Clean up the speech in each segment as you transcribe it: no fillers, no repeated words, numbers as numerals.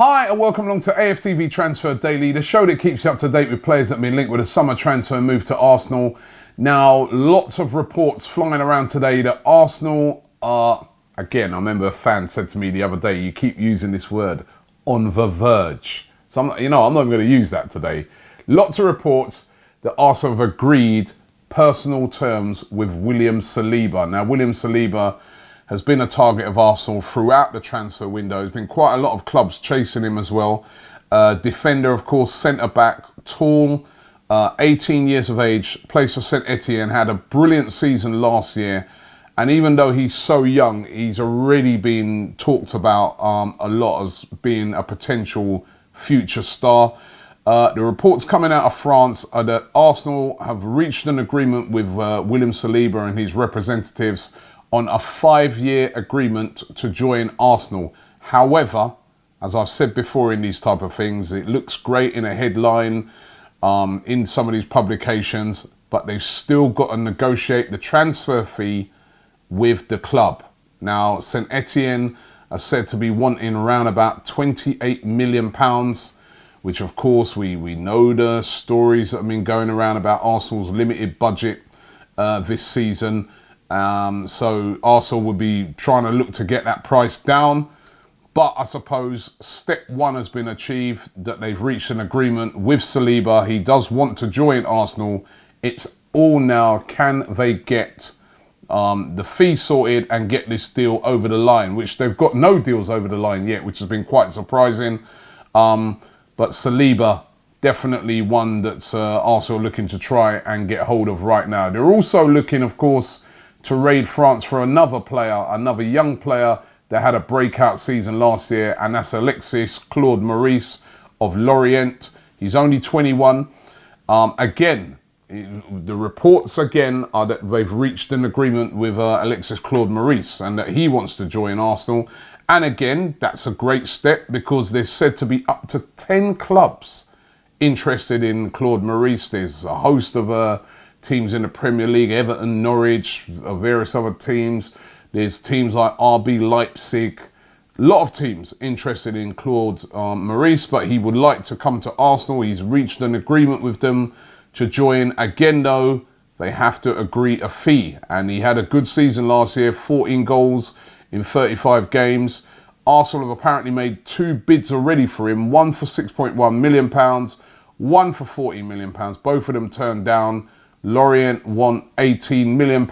Hi and welcome along to AFTV Transfer Daily, the show that keeps you up to date with players that have been linked with a summer transfer move to Arsenal. Now, lots of reports flying around today that Arsenal are, again, I remember a fan said to me the other day, you keep using this word, on the verge. So, I'm not going to use that today. Lots of reports that Arsenal have agreed personal terms with William Saliba. Now, William Saliba has been a target of Arsenal throughout the transfer window. There's been quite a lot of clubs chasing him as well. Defender, of course, centre-back, tall, 18 years of age, plays for Saint Etienne, had a brilliant season last year. And even though he's so young, he's already been talked about a lot as being a potential future star. The reports coming out of France are that Arsenal have reached an agreement with William Saliba and his representatives on a 5-year agreement to join Arsenal. However, as I've said before in these type of things, it looks great in a headline in some of these publications, but they've still got to negotiate the transfer fee with the club. Now, Saint Etienne are said to be wanting around about £28 million, which of course we know the stories that have been going around about Arsenal's limited budget this season. So Arsenal will be trying to look to get that price down. But I suppose step one has been achieved, that they've reached an agreement with Saliba. He does want to join Arsenal. It's all now, can they get the fee sorted and get this deal over the line, which they've got no deals over the line yet, which has been quite surprising. But Saliba, definitely one that's Arsenal looking to try and get hold of right now. They're also looking, of course, to raid France for another player, another young player that had a breakout season last year, and that's Claude Maurice of Lorient. He's only 21. Again, the reports again are that they've reached an agreement with Claude Maurice and that he wants to join Arsenal. And again, that's a great step because there's said to be up to 10 clubs interested in Claude Maurice. There's a host of teams in the Premier League, Everton, Norwich, various other teams. There's teams like RB Leipzig. A lot of teams interested in Claude Maurice, but he would like to come to Arsenal. He's reached an agreement with them to join. Again, though, they have to agree a fee. And he had a good season last year, 14 goals in 35 games. Arsenal have apparently made 2 bids already for him, one for £6.1 million, one for £40 million. Both of them turned down. Lorient want £18 million.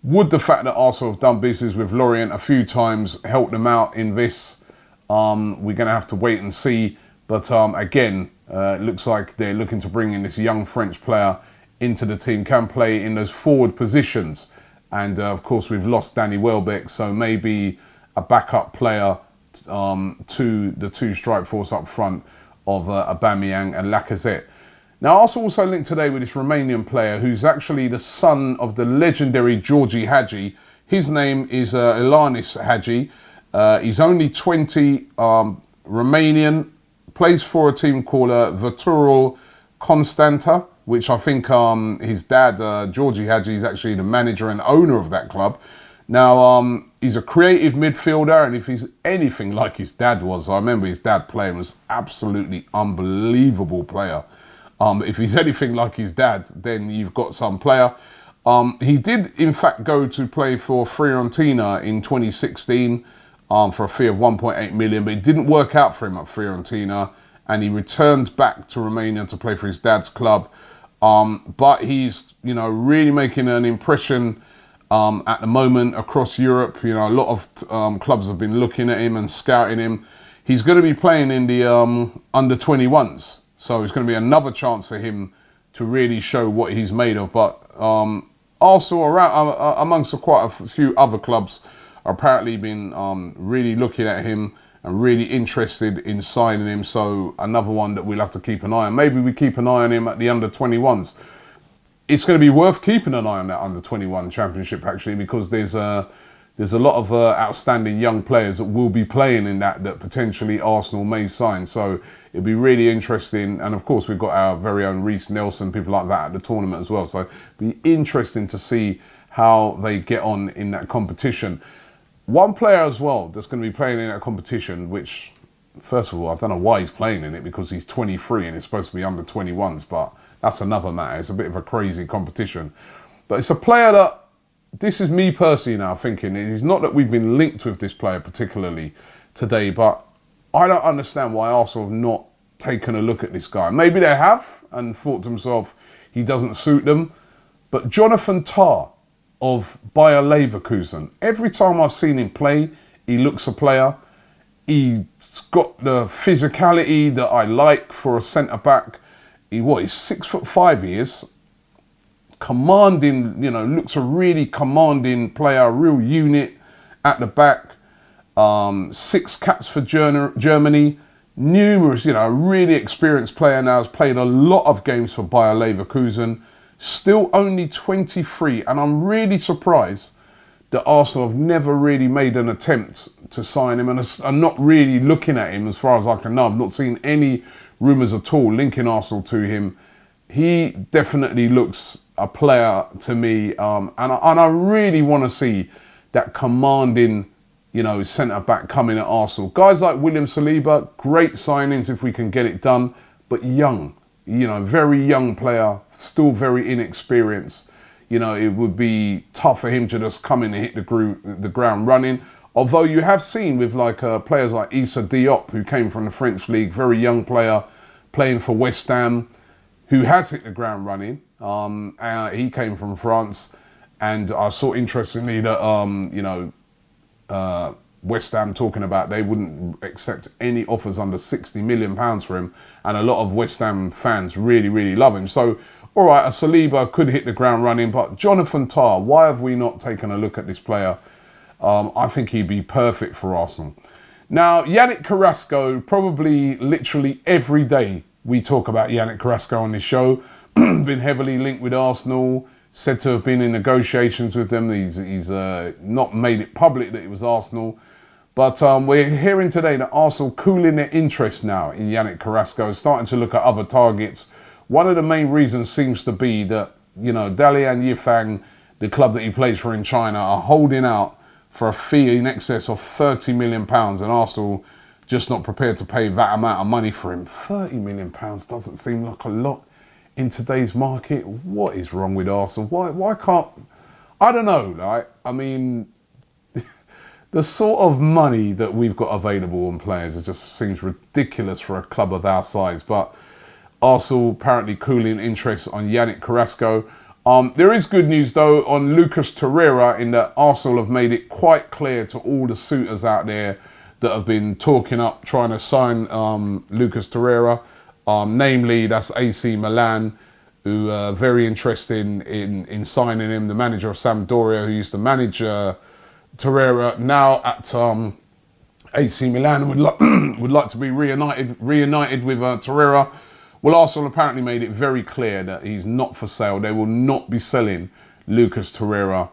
Would the fact that Arsenal have done business with Lorient a few times help them out in this? We're going to have to wait and see. But again, it looks like they're looking to bring in this young French player into the team, can play in those forward positions. And of course, we've lost Danny Welbeck, so maybe a backup player to the two strike force up front of Aubameyang and Lacazette. Now, Arsenal also linked today with this Romanian player who's actually the son of the legendary Georgie Haji. His name is Yannick Haji. He's only 20, Romanian, plays for a team called Viitorul Constanta, which I think his dad, Georgie Haji, is actually the manager and owner of that club. Now, he's a creative midfielder, and if he's anything like his dad was, I remember his dad playing, was absolutely unbelievable player. If he's anything like his dad, then you've got some player. He did, in fact, go to play for Fiorentina in 2016 for a fee of 1.8 million, but it didn't work out for him at Fiorentina, and he returned back to Romania to play for his dad's club. But he's, really making an impression at the moment across Europe. A lot of clubs have been looking at him and scouting him. He's going to be playing in the under 21s. So it's going to be another chance for him to really show what he's made of. But also amongst quite a few other clubs are apparently been really looking at him and really interested in signing him. So another one that we'll have to keep an eye on. Maybe we keep an eye on him at the under 21s. It's going to be worth keeping an eye on that under 21 championship actually, because there's a lot of outstanding young players that will be playing in that potentially Arsenal may sign. So it'll be really interesting. And of course, we've got our very own Reece Nelson, people like that at the tournament as well. So it'll be interesting to see how they get on in that competition. One player as well that's going to be playing in that competition, which first of all, I don't know why he's playing in it, because he's 23 and it's supposed to be under 21s, but that's another matter. It's a bit of a crazy competition. But it's a player that, this is me personally now thinking, it's not that we've been linked with this player particularly today, but I don't understand why Arsenal have not taken a look at this guy. Maybe they have and thought to themselves, he doesn't suit them. But Jonathan Tarr of Bayer Leverkusen, every time I've seen him play, he looks a player. He's got the physicality that I like for a centre-back. He's 6'5" he is. Commanding, looks a really commanding player, a real unit at the back. 6 caps for Germany. Numerous, a really experienced player now, has played a lot of games for Bayer Leverkusen. Still only 23, and I'm really surprised that Arsenal have never really made an attempt to sign him, and are not really looking at him as far as I can know. I've not seen any rumours at all linking Arsenal to him. He definitely looks a player to me, and I really want to see that commanding, centre-back coming at Arsenal. Guys like William Saliba, great signings if we can get it done, but young, very young player, still very inexperienced. It would be tough for him to just come in and hit the ground running. Although you have seen with players like Issa Diop, who came from the French league, very young player, playing for West Ham, who has hit the ground running. He came from France, and I saw interestingly that West Ham talking about they wouldn't accept any offers under £60 million for him, and a lot of West Ham fans really, really love him. So, all right, a Saliba could hit the ground running, but Jonathan Tarr, why have we not taken a look at this player? I think he'd be perfect for Arsenal. Now, Yannick Carrasco, probably literally every day we talk about Yannick Carrasco on this show. Been heavily linked with Arsenal, said to have been in negotiations with them. He's not made it public that it was Arsenal. But we're hearing today that Arsenal cooling their interest now in Yannick Carrasco, starting to look at other targets. One of the main reasons seems to be that, Dalian Yifang, the club that he plays for in China, are holding out for a fee in excess of £30 million, and Arsenal just not prepared to pay that amount of money for him. £30 million doesn't seem like a lot in today's market. What is wrong with Arsenal? Why can't... I don't know, the sort of money that we've got available on players, it just seems ridiculous for a club of our size. But Arsenal apparently cooling interest on Yannick Carrasco. There is good news though on Lucas Torreira, in that Arsenal have made it quite clear to all the suitors out there that have been talking up, trying to sign Lucas Torreira. Namely, that's AC Milan, who are very interested in signing him. The manager of Sampdoria, who used to manage Torreira, now at AC Milan, would like to be reunited with Torreira. Well, Arsenal apparently made it very clear that he's not for sale. They will not be selling Lucas Torreira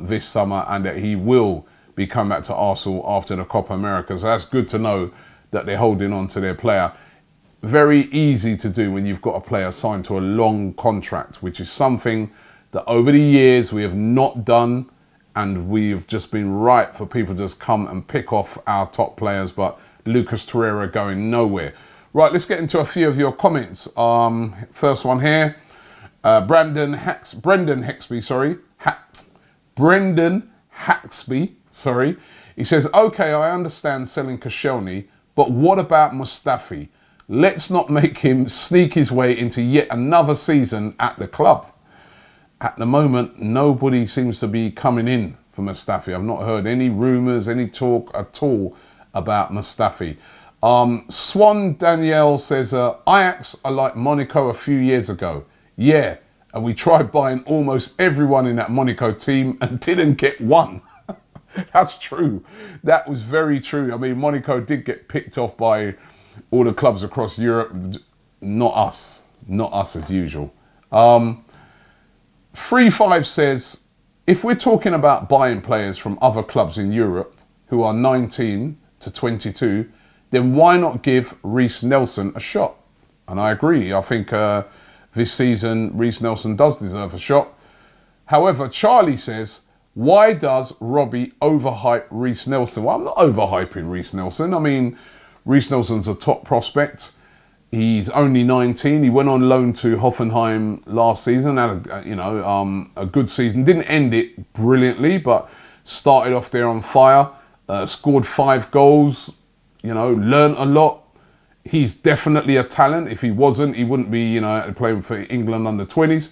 this summer, and that he will be coming back to Arsenal after the Copa America. So that's good to know that they're holding on to their player. Very easy to do when you've got a player signed to a long contract, which is something that over the years we have not done, and we've just been right for people to just come and pick off our top players. But Lucas Torreira going nowhere. Right, let's get into a few of your comments. First one here, Brendan Haxby, sorry. He says, okay, I understand selling Koscielny, but what about Mustafi? Let's not make him sneak his way into yet another season at the club. At the moment, nobody seems to be coming in for Mustafi. I've not heard any rumours, any talk at all about Mustafi. Swan Danielle says, Ajax are like Monaco a few years ago. Yeah, and we tried buying almost everyone in that Monaco team and didn't get one. That's true. That was very true. I mean, Monaco did get picked off by all the clubs across Europe. Not us as usual. 3-5 says, if we're talking about buying players from other clubs in Europe who are 19 to 22, then why not give Reiss Nelson a shot? And I agree. I think this season Reiss Nelson does deserve a shot. However, Charlie says, why does Robbie overhype Reiss Nelson? Well, I'm not overhyping Reiss Nelson. I mean, Reece Nelson's a top prospect. He's only 19. He went on loan to Hoffenheim last season, had a good season. Didn't end it brilliantly, but started off there on fire. Scored 5 goals. Learned a lot. He's definitely a talent. If he wasn't, he wouldn't be playing for England under 20s.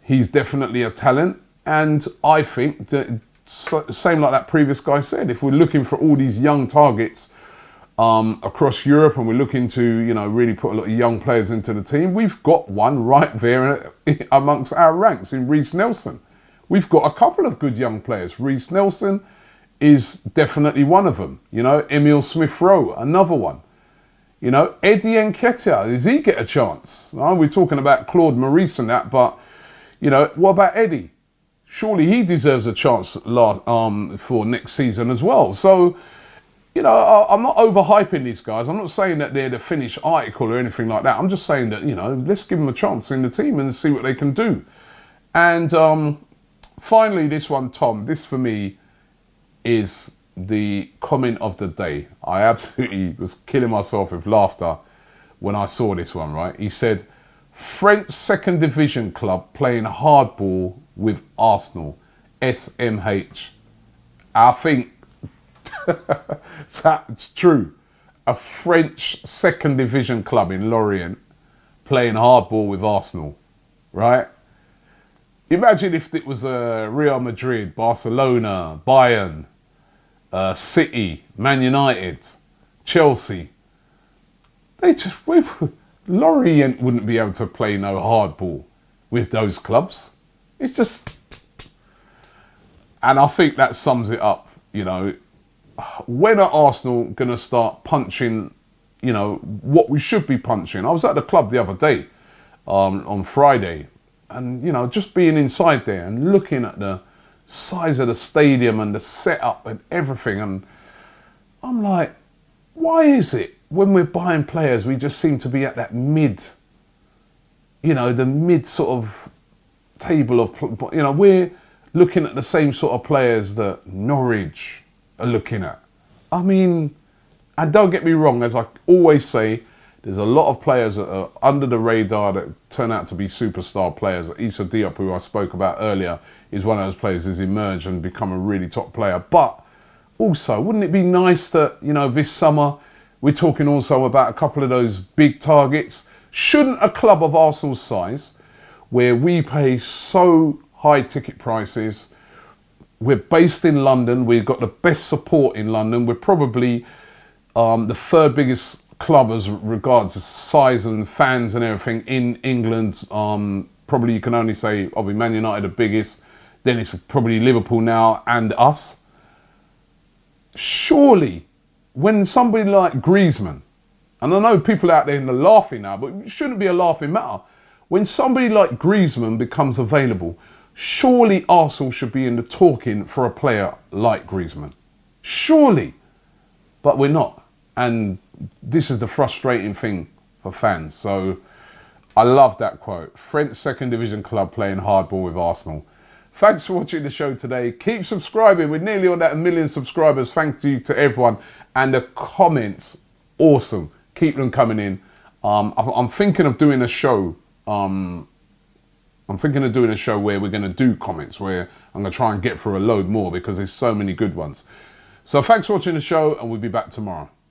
He's definitely a talent, and I think that same like that previous guy said. If we're looking for all these young targets across Europe, and we're looking to, really put a lot of young players into the team, we've got one right there amongst our ranks in Reece Nelson. We've got a couple of good young players. Reece Nelson is definitely one of them. Emile Smith-Rowe, another one. Eddie Nketiah, does he get a chance? We're talking about Claude Maurice and that, but, what about Eddie? Surely he deserves a chance for next season as well. So, I'm not overhyping these guys. I'm not saying that they're the finished article or anything like that. I'm just saying that, let's give them a chance in the team and see what they can do. And finally, this one, Tom, this for me is the comment of the day. I absolutely was killing myself with laughter when I saw this one, right? He said, French second division club playing hardball with Arsenal, SMH. I think that's true. A French second division club in Lorient playing hardball with Arsenal, right? Imagine if it was Real Madrid, Barcelona, Bayern, City, Man United, Chelsea. Lorient wouldn't be able to play no hardball with those clubs. It's just, and I think that sums it up. When are Arsenal going to start punching, what we should be punching? I was at the club the other day, on Friday, and, just being inside there and looking at the size of the stadium and the setup and everything. And I'm like, why is it when we're buying players, we just seem to be at that mid, the mid sort of table of, we're looking at the same sort of players that Norwich are looking at. I mean, and don't get me wrong, as I always say, there's a lot of players that are under the radar that turn out to be superstar players. Issa Diop, who I spoke about earlier, is one of those players who's emerged and become a really top player. But also, wouldn't it be nice that, this summer, we're talking also about a couple of those big targets? Shouldn't a club of Arsenal's size, where we pay so high ticket prices, we're based in London, we've got the best support in London, we're probably the third biggest club as regards size and fans and everything in England. Probably you can only say, obviously, Man United the biggest, then it's probably Liverpool now and us. Surely, when somebody like Griezmann, and I know people out there are laughing now, but it shouldn't be a laughing matter. When somebody like Griezmann becomes available, surely Arsenal should be in the talking for a player like Griezmann. Surely. But we're not. And this is the frustrating thing for fans. So I love that quote. French second division club playing hardball with Arsenal. Thanks for watching the show today. Keep subscribing. We're nearly on that 1 million subscribers. Thank you to everyone. And the comments, awesome. Keep them coming in. I'm thinking of doing a show. I'm thinking of doing a show where we're going to do comments, where I'm going to try and get through a load more because there's so many good ones. So thanks for watching the show, and we'll be back tomorrow.